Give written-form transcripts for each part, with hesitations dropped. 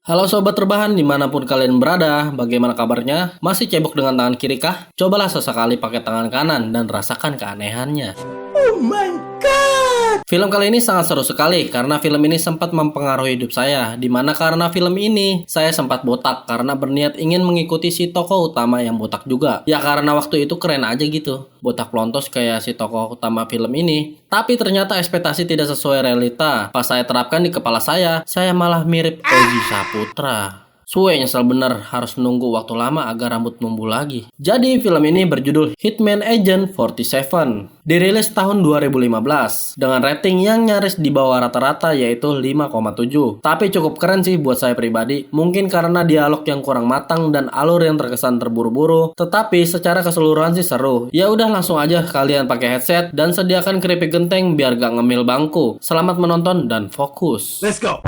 Halo sobat rebahan dimanapun kalian berada, bagaimana kabarnya? Masih cebok dengan tangan kiri kah? Cobalah sesekali pakai tangan kanan dan rasakan keanehannya. Oh my god! Film kali ini sangat seru sekali karena film ini sempat mempengaruhi hidup saya. Dimana karena film ini saya sempat botak karena berniat ingin mengikuti si tokoh utama yang botak juga. Ya karena waktu itu keren aja gitu, botak pelontos kayak si tokoh utama film ini. Tapi ternyata ekspektasi tidak sesuai realita. Pas saya terapkan di kepala saya malah mirip Oji Saputra. Suwe nyesel bener harus nunggu waktu lama agar rambut numbuh lagi. Jadi film ini berjudul Hitman Agent 47. Dirilis tahun 2015 dengan rating yang nyaris di bawah rata-rata yaitu 5,7. Tapi cukup keren sih buat saya pribadi. Mungkin karena dialog yang kurang matang dan alur yang terkesan terburu-buru, tetapi secara keseluruhan sih seru. Ya udah langsung aja kalian pakai headset dan sediakan keripik genteng biar gak ngemil bangku. Selamat menonton dan fokus. Let's go!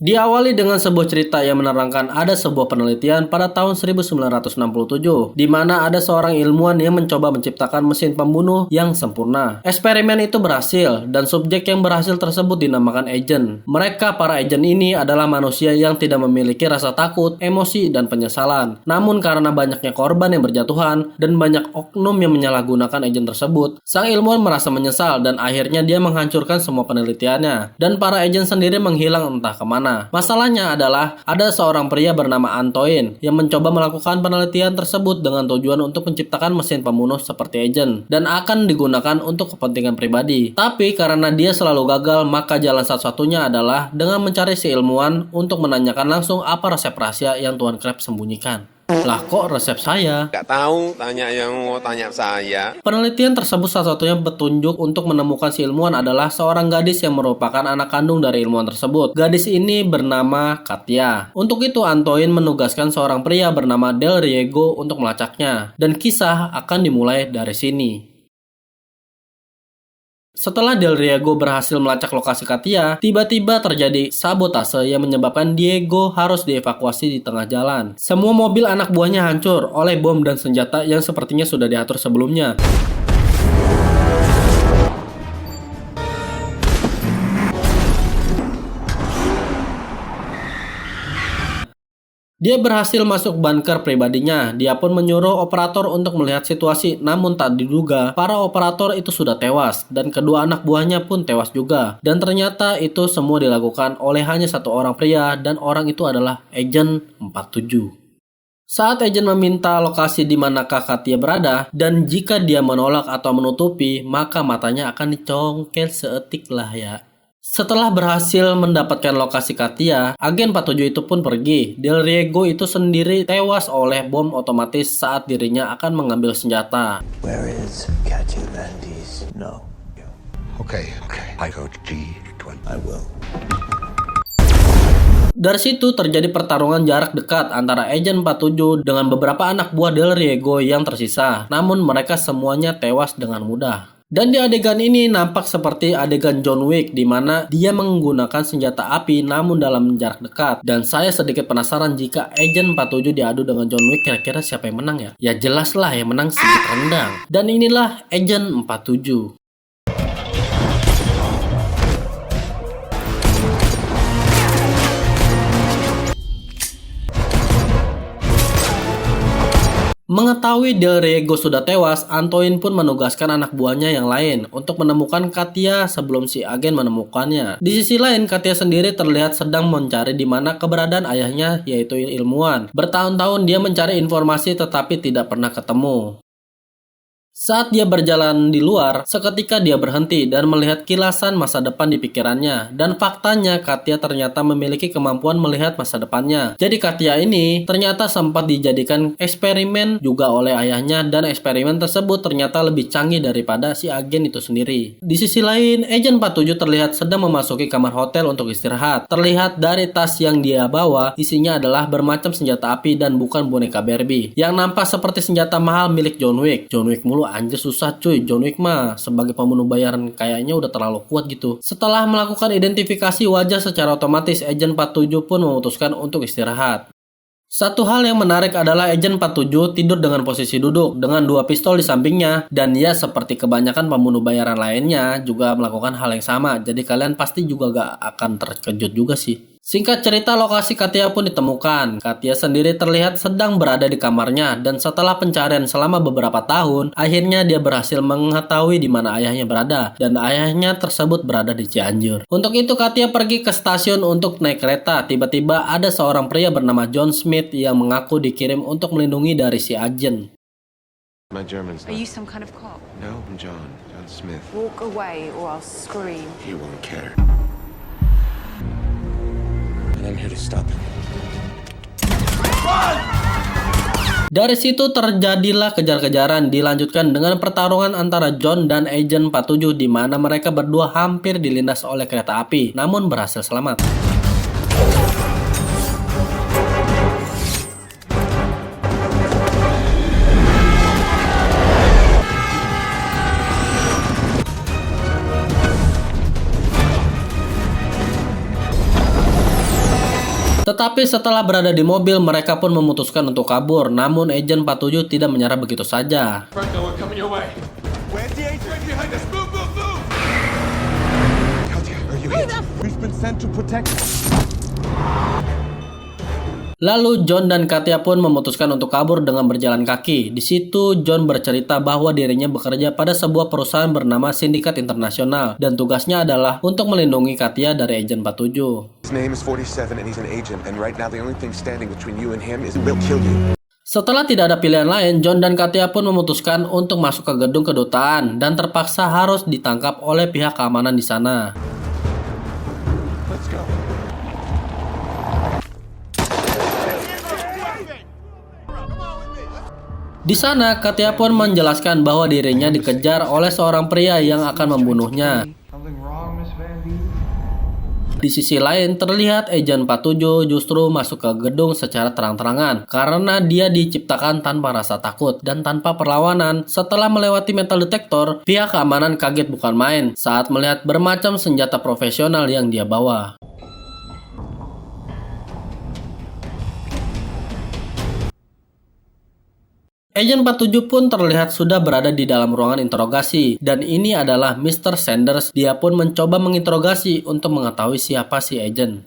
Diawali dengan sebuah cerita yang menerangkan ada sebuah penelitian pada tahun 1967, di mana ada seorang ilmuwan yang mencoba menciptakan mesin pembunuh yang sempurna. Eksperimen itu berhasil, dan subjek yang berhasil tersebut dinamakan agent. Mereka, para agent ini adalah manusia yang tidak memiliki rasa takut, emosi, dan penyesalan. Namun karena banyaknya korban yang berjatuhan, dan banyak oknum yang menyalahgunakan agent tersebut, sang ilmuwan merasa menyesal dan akhirnya dia menghancurkan semua penelitiannya. Dan para agent sendiri menghilang entah kemana. Masalahnya adalah ada seorang pria bernama Antoine yang mencoba melakukan penelitian tersebut dengan tujuan untuk menciptakan mesin pembunuh seperti agent dan akan digunakan untuk kepentingan pribadi. Tapi karena dia selalu gagal, maka jalan satu-satunya adalah dengan mencari si ilmuwan untuk menanyakan langsung apa resep rahasia yang Tuan Krabs sembunyikan. Lah kok resep saya? Nggak tahu, tanya yang mau tanya saya. Penelitian tersebut salah satunya petunjuk untuk menemukan si ilmuwan adalah seorang gadis yang merupakan anak kandung dari ilmuwan tersebut. Gadis ini bernama Katia. Untuk itu Antoine menugaskan seorang pria bernama Del Riego untuk melacaknya. Dan kisah akan dimulai dari sini. Setelah Del Riego berhasil melacak lokasi Katia, tiba-tiba terjadi sabotase yang menyebabkan Diego harus dievakuasi di tengah jalan. Semua mobil anak buahnya hancur oleh bom dan senjata yang sepertinya sudah diatur sebelumnya. Dia berhasil masuk bunker pribadinya. Dia pun menyuruh operator untuk melihat situasi, namun tak diduga para operator itu sudah tewas dan kedua anak buahnya pun tewas juga. Dan ternyata itu semua dilakukan oleh hanya satu orang pria dan orang itu adalah Agent 47. Saat agent meminta lokasi di manakah Katia berada, dan jika dia menolak atau menutupi, maka matanya akan dicongkel seetik lah ya. Setelah berhasil mendapatkan lokasi Katia, agen 47 itu pun pergi. Del Riego itu sendiri tewas oleh bom otomatis saat dirinya akan mengambil senjata. Where is Katia Landis? No. Okay. I go to G20. I will. Dari situ terjadi pertarungan jarak dekat antara Agent 47 dengan beberapa anak buah Del Riego yang tersisa. Namun mereka semuanya tewas dengan mudah. Dan di adegan ini nampak seperti adegan John Wick di mana dia menggunakan senjata api namun dalam jarak dekat. Dan saya sedikit penasaran jika Agent 47 diadu dengan John Wick, kira-kira siapa yang menang ya? Ya jelas lah yang menang sedikit rendang. Dan inilah Agent 47. Mengetahui Del Riego sudah tewas, Antoine pun menugaskan anak buahnya yang lain untuk menemukan Katia sebelum si agen menemukannya. Di sisi lain, Katia sendiri terlihat sedang mencari di mana keberadaan ayahnya, yaitu ilmuwan. Bertahun-tahun dia mencari informasi tetapi tidak pernah ketemu. Saat dia berjalan di luar, seketika dia berhenti dan melihat kilasan masa depan di pikirannya. Dan faktanya, Katia ternyata memiliki kemampuan melihat masa depannya. Jadi Katia ini ternyata sempat dijadikan eksperimen juga oleh ayahnya, dan eksperimen tersebut ternyata lebih canggih daripada si agen itu sendiri. Di sisi lain, Agent 47 terlihat sedang memasuki kamar hotel untuk istirahat. Terlihat dari tas yang dia bawa, isinya adalah bermacam senjata api dan bukan boneka Barbie. Yang nampak seperti senjata mahal milik John Wick. John Wick mulu Waduh anjir susah cuy, John Wick mah sebagai pembunuh bayaran kayaknya udah terlalu kuat gitu. Setelah melakukan identifikasi wajah secara otomatis, Agent 47 pun memutuskan untuk istirahat. Satu hal yang menarik adalah Agent 47 tidur dengan posisi duduk dengan 2 pistol di sampingnya, dan ia seperti kebanyakan pembunuh bayaran lainnya juga melakukan hal yang sama, jadi kalian pasti juga gak akan terkejut juga sih. Singkat cerita, lokasi Katia pun ditemukan. Katia sendiri terlihat sedang berada di kamarnya, dan setelah pencarian selama beberapa tahun, akhirnya dia berhasil mengetahui di mana ayahnya berada, dan ayahnya tersebut berada di Cianjur. Untuk itu Katia pergi ke stasiun untuk naik kereta. Tiba-tiba ada seorang pria bernama John Smith yang mengaku dikirim untuk melindungi dari si agen. My German's Are not. you some kind of cop? No, I'm John Smith. Walk away or I'll scream. He won't care. And I'm here to stop him. Dari situ terjadilah kejar-kejaran, dilanjutkan dengan pertarungan antara John dan Agent 47 di mana mereka berdua hampir dilindas oleh kereta api, namun berhasil selamat. Tetapi setelah berada di mobil, mereka pun memutuskan untuk kabur. Namun Agent 47 tidak menyerah begitu saja. Franco, we're coming your way. Where's the agent? Right behind us. Move, move, move! Katia, are you hit? We've been sent to protect. Lalu John dan Katia pun memutuskan untuk kabur dengan berjalan kaki. Di situ John bercerita bahwa dirinya bekerja pada sebuah perusahaan bernama Sindikat Internasional dan tugasnya adalah untuk melindungi Katia dari Agent 47. His name is 47 and he's an agent, and right now the only thing standing between you and him is we'll kill you. Setelah tidak ada pilihan lain, John dan Katia pun memutuskan untuk masuk ke gedung kedutaan dan terpaksa harus ditangkap oleh pihak keamanan di sana. Let's go. Di sana, Katia pun menjelaskan bahwa dirinya dikejar oleh seorang pria yang akan membunuhnya. Di sisi lain, terlihat Agent 47 justru masuk ke gedung secara terang-terangan karena dia diciptakan tanpa rasa takut dan tanpa perlawanan. Setelah melewati metal detektor, pihak keamanan kaget bukan main saat melihat bermacam senjata profesional yang dia bawa. Agent 47 pun terlihat sudah berada di dalam ruangan interogasi, dan ini adalah Mr. Sanders. Dia pun mencoba menginterogasi untuk mengetahui siapa si agent.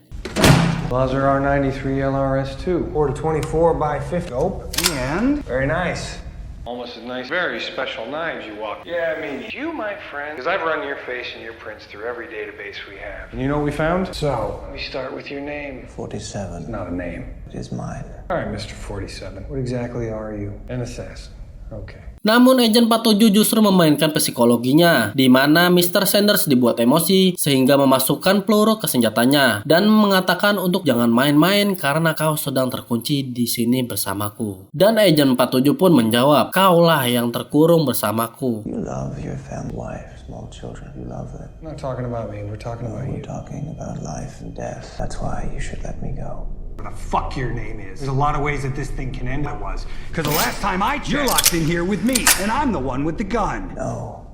Lazar R93 LRS2. Order 24 by 50. Nope. And? Very nice. Almost as nice. Very special knives you walk. Yeah, I mean, you, my friend. Because I've run your face and your prints through every database we have. And you know what we found? So, We start with your name. 47. Not a name. It is mine. All right, Mr. 47. What exactly are you? An assassin. Okay. Namun Agent 47 justru memainkan psikologinya, di mana Mr. Sanders dibuat emosi sehingga memasukkan peluru ke senjatanya dan mengatakan untuk jangan main-main karena kau sedang terkunci di sini bersamaku. Dan Agent 47 pun menjawab, kaulah yang terkurung bersamaku. You love your family, wife, small children. You love them. I'm not talking about me. We're talking about We're you. talking about life and death. That's why you should let me go. what the fuck your name is. There's a lot of ways that this thing can end. I was. Because the last time I checked, you're locked in here with me, and I'm the one with the gun. No,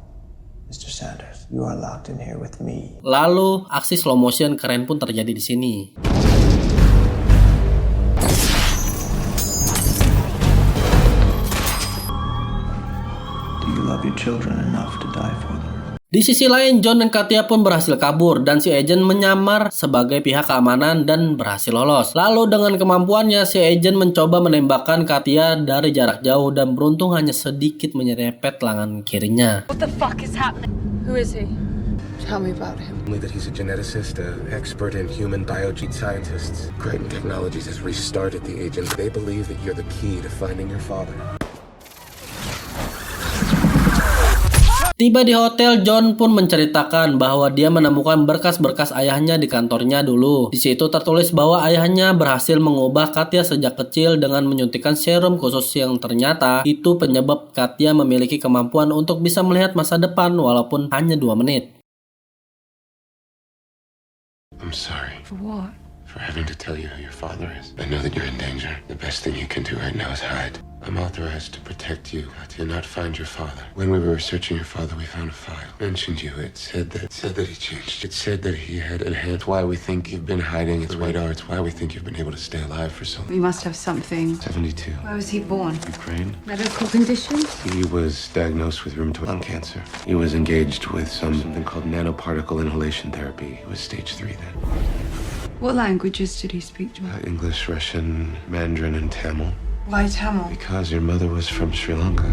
Mr. Sanders, you are locked in here with me. Lalu aksi slow motion keren pun terjadi di sini. Do you love your children enough to die for them? Di sisi lain, John dan Katia pun berhasil kabur dan si agent menyamar sebagai pihak keamanan dan berhasil lolos. Lalu dengan kemampuannya, si agent mencoba menembakkan Katia dari jarak jauh dan beruntung hanya sedikit menyerempet lengan kirinya. What the fuck is happening? Who is he? Tell me about him. Only that he's a geneticist, an expert in human biogene scientists. Crichton Technologies has restarted the agent. They believe that you're the key to finding your father. Tiba di hotel, John pun menceritakan bahwa dia menemukan berkas-berkas ayahnya di kantornya dulu. Di situ tertulis bahwa ayahnya berhasil mengubah Katia sejak kecil dengan menyuntikkan serum khusus yang ternyata itu penyebab Katia memiliki kemampuan untuk bisa melihat masa depan walaupun hanya 2 menit. I'm sorry For what? for having to tell you who your father is. I know that you're in danger. The best thing you can do right now is hide. I'm authorized to protect you, to not find your father. When we were researching your father, we found a file. Mentioned you. It said that he changed. It said that he had enhanced. Why we think you've been hiding. It's radar. It's why we think you've been able to stay alive for so long. We must have something. 72. Where was he born? Ukraine. Medical condition? He was diagnosed with rheumatoid lung cancer. He was engaged with something called nanoparticle inhalation therapy. He was stage 3 then. What languages did he speak to? English, Russian, Mandarin, and Tamil. Why Tamil? Because your mother was from Sri Lanka.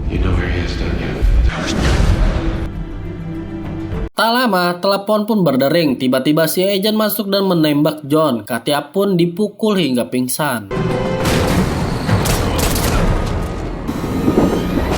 You know where he is, don't you? Tak lama, telepon pun berdering. Tiba-tiba si agent masuk dan menembak John. Katia pun dipukul hingga pingsan.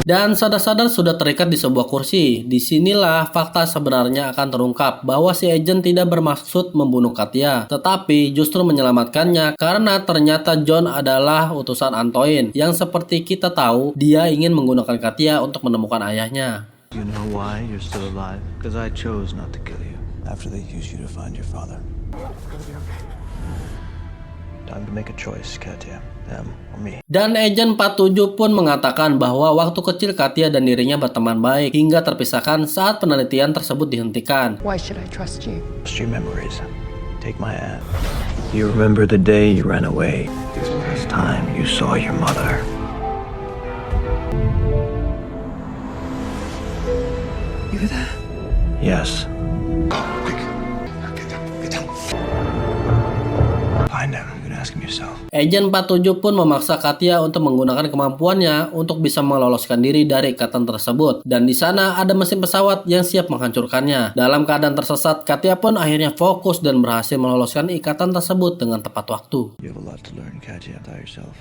Dan sadar-sadar sudah terikat di sebuah kursi. Disinilah fakta sebenarnya akan terungkap bahwa si agent tidak bermaksud membunuh Katia, tetapi justru menyelamatkannya karena ternyata John adalah utusan Antoine yang seperti kita tahu dia ingin menggunakan Katia untuk menemukan ayahnya. You know why you're still alive? Because I chose not to kill you after they used you to find your father. Time to make a choice, Katia. Them or me. Dan Agent 47 pun mengatakan bahwa waktu kecil Katia dan dirinya berteman baik hingga terpisahkan saat penelitian tersebut dihentikan. Why should I trust you? Trust your memories. Take my hand. You remember the day you ran away. This first time you saw your mother. You were there? Yes. Oh, quick. Get down. Get down. Find him. You can ask him yourself. Agent 47 pun memaksa Katia untuk menggunakan kemampuannya untuk bisa meloloskan diri dari ikatan tersebut. Dan di sana ada mesin pesawat yang siap menghancurkannya. Dalam keadaan tersesat, Katia pun akhirnya fokus dan berhasil meloloskan ikatan tersebut dengan tepat waktu. You have a lot to learn, Katia. Tell yourself.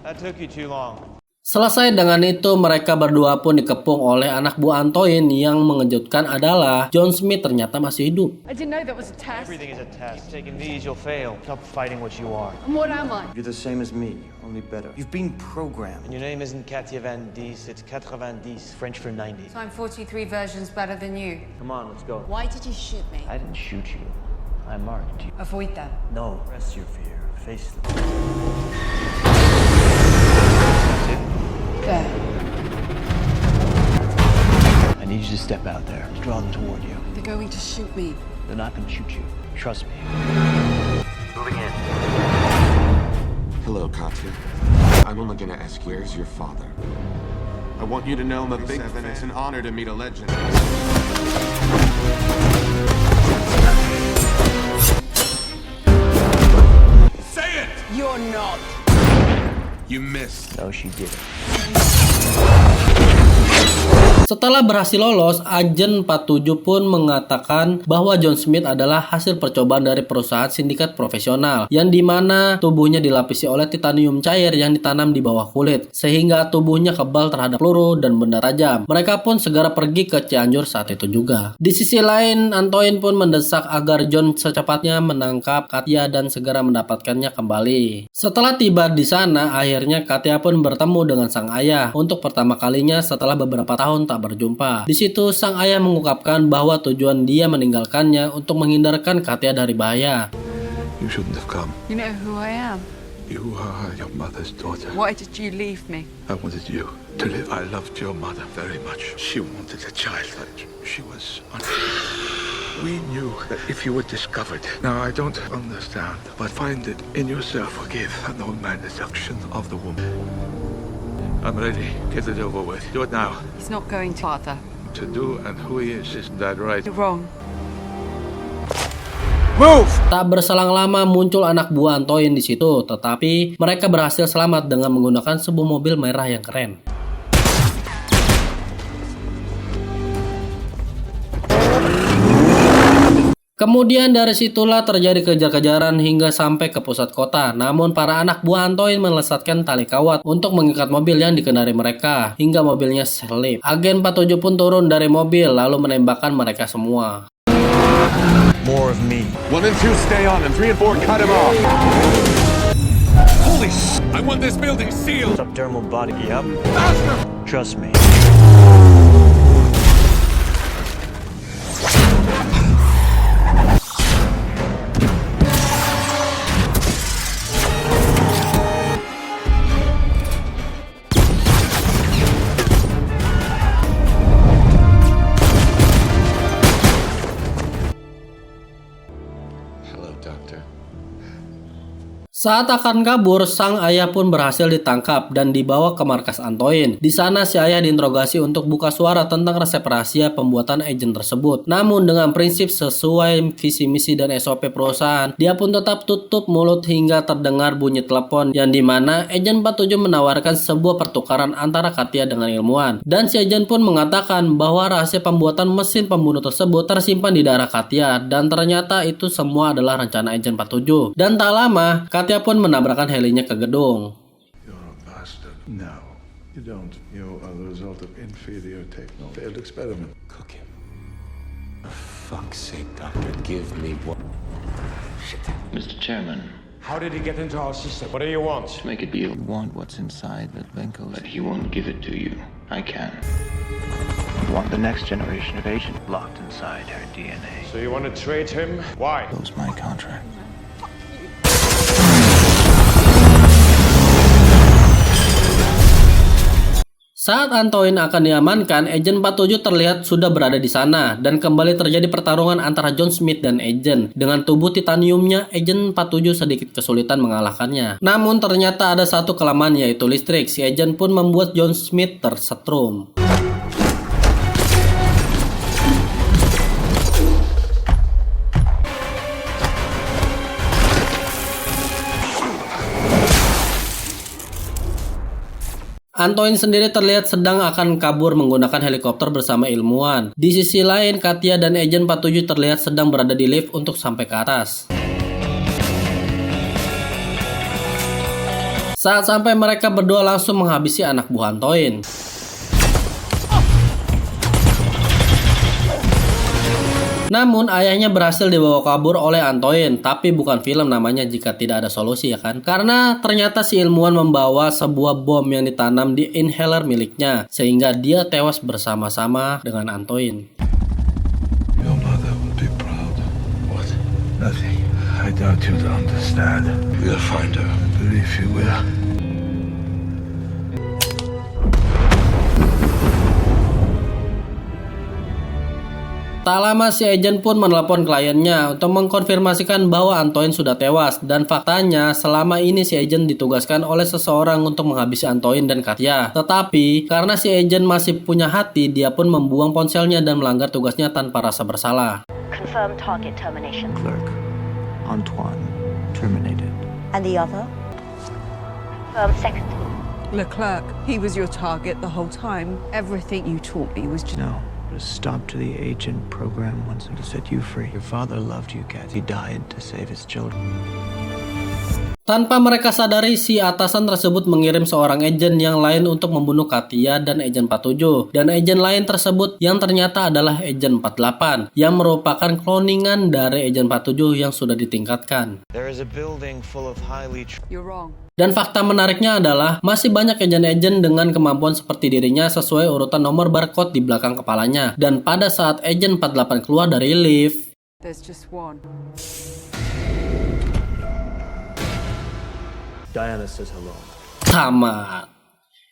That took you too long. Selesai dengan itu, mereka berdua pun dikepung oleh anak buah Antoine. Yang mengejutkan adalah John Smith ternyata masih hidup. I didn't know that was a test. Everything is a test. Taking these, you'll fail. Stop fighting what you are. And what am I? You're the same as me, only better. You've been programmed. And your name isn't Katia Van Dies, it's 90, French for 90. So I'm 43 versions better than you. Come on, let's go. Why did you shoot me? I didn't shoot you. I marked you. Avoid that. No, rest your fear. Face it. There. I need you to step out there. Draw them toward you. They're going to shoot me. They're not going to shoot you. Trust me. Moving in. Hello, Katya. I'm only gonna ask, where's your father? I want you to know I'm a big fan. It's an honor to meet a legend. Say it! You're not. You missed. No, she didn't. Setelah berhasil lolos, Agent 47 pun mengatakan bahwa John Smith adalah hasil percobaan dari perusahaan sindikat profesional yang dimana tubuhnya dilapisi oleh titanium cair yang ditanam di bawah kulit sehingga tubuhnya kebal terhadap peluru dan benda tajam. Mereka pun segera pergi ke Cianjur saat itu juga. Di sisi lain, Antoine pun mendesak agar John secepatnya menangkap Katia dan segera mendapatkannya kembali. Setelah tiba di sana, akhirnya Katia pun bertemu dengan sang ayah untuk pertama kalinya setelah beberapa tahun tak berjumpa. Di situ sang ayah mengungkapkan bahwa tujuan dia meninggalkannya untuk menghindarkan Katia dari bahaya. You shouldn't have come. You know who I am. You are your mother's daughter. Why did you leave me? I wanted you to live. I loved your mother very much. She wanted a child, but she was We knew that if you were discovered. Now, I don't understand, but find it in yourself. Forgive an old man destruction of the woman. I'm ready. Get it over with. Do it now. He's not going to, Father. To do and who he is, isn't that right? You're wrong. Tak berselang lama muncul anak buah Antoine di situ, tetapi mereka berhasil selamat dengan menggunakan sebuah mobil merah yang keren. Kemudian dari situlah terjadi kejar-kejaran hingga sampai ke pusat kota. Namun para anak buah Antoine melesatkan tali kawat untuk mengikat mobil yang dikendarai mereka hingga mobilnya selip. Agen 47 pun turun dari mobil lalu menembakkan mereka semua. More of me. 1 and 2 stay on, and 3 and 4 cut him off. Holy sh! I want this building sealed! Subdermal body. Yep. Trust me. Hello, Doctor. Saat akan kabur, sang ayah pun berhasil ditangkap dan dibawa ke markas Antoine. Di sana si ayah diinterogasi untuk buka suara tentang resep rahasia pembuatan agen tersebut. Namun dengan prinsip sesuai visi misi dan SOP perusahaan, dia pun tetap tutup mulut hingga terdengar bunyi telepon yang dimana agen 47 menawarkan sebuah pertukaran antara Katya dengan ilmuwan. Dan si agen pun mengatakan bahwa rahasia pembuatan mesin pembunuh tersebut tersimpan di darah Katya dan ternyata itu semua adalah rencana agen 47. Dan tak lama, Katya pun menabrakkan helinya ke gedung. You're a bastard. No, you don't. You are the result of inferior techno. Failed experiment. Cook him. For fuck's sake, Doctor, give me one. Shit. Mr. Chairman, How did he get into our system? What do you want? to make a deal, You want what's inside Litvinko's. but he won't give it to you. I can. You want the next generation of agent locked inside her DNA. So you want to trade him? Why? That was my contract. Saat Antoine akan diamankan, agen 47 terlihat sudah berada di sana dan kembali terjadi pertarungan antara John Smith dan agen. Dengan tubuh titaniumnya, agen 47 sedikit kesulitan mengalahkannya. Namun ternyata ada satu kelemahan yaitu listrik. Si agen pun membuat John Smith tersetrum. Antoine sendiri terlihat sedang akan kabur menggunakan helikopter bersama ilmuwan. Di sisi lain, Katya dan agen 47 terlihat sedang berada di lift untuk sampai ke atas. Saat sampai, mereka berdua langsung menghabisi anak buah Antoine. Namun ayahnya berhasil dibawa kabur oleh Antoine, tapi bukan film namanya jika tidak ada solusi ya kan? Karena ternyata si ilmuwan membawa sebuah bom yang ditanam di inhaler miliknya, sehingga dia tewas bersama-sama dengan Antoine. Your mother will be proud. What? Nothing. I doubt you'll understand. We'll find her. I believe you will. Tak lama si agen pun menelepon kliennya untuk mengkonfirmasikan bahwa Antoine sudah tewas, dan faktanya selama ini si agen ditugaskan oleh seseorang untuk menghabisi Antoine dan Katya. Tetapi karena si agen masih punya hati, dia pun membuang ponselnya dan melanggar tugasnya tanpa rasa bersalah. Confirm target termination. Clerk, Antoine, terminated. And the other? Confirm second. Leclerc, he was your target the whole time. Everything you taught me was just... No. Put a stop to the agent program once and to set you free. Your father loved you, Kat. He died to save his children. Tanpa mereka sadari, si atasan tersebut mengirim seorang agen yang lain untuk membunuh Katya dan agen 47. Dan agen lain tersebut yang ternyata adalah agen 48, yang merupakan kloningan dari agen 47 yang sudah ditingkatkan. There is a building full of highly... You're wrong. Dan fakta menariknya adalah masih banyak agen-agen dengan kemampuan seperti dirinya sesuai urutan nomor barcode di belakang kepalanya. Dan pada saat agen 48 keluar dari lift, There's just one. Diana says hello. tamat.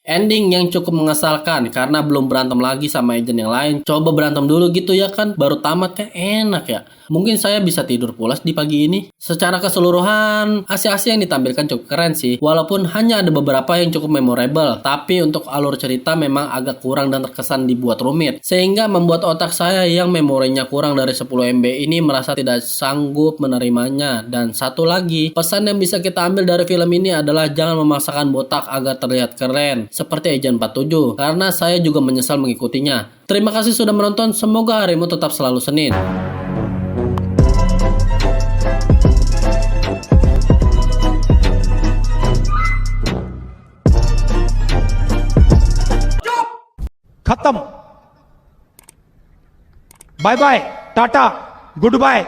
Ending yang cukup mengesalkan karena belum berantem lagi sama agen yang lain. Coba berantem dulu gitu ya kan, baru tamat kan enak ya. Mungkin saya bisa tidur pulas di pagi ini. Secara keseluruhan, aksi-aksi yang ditampilkan cukup keren sih. Walaupun hanya ada beberapa yang cukup memorable. Tapi untuk alur cerita memang agak kurang dan terkesan dibuat rumit. Sehingga membuat otak saya yang memorinya kurang dari 10 MB ini merasa tidak sanggup menerimanya. Dan satu lagi, pesan yang bisa kita ambil dari film ini adalah jangan memaksakan botak agar terlihat keren. Seperti Agen 47. Karena saya juga menyesal mengikutinya. Terima kasih sudah menonton. Semoga harimu tetap selalu Senin. खत्म bye bye tata good bye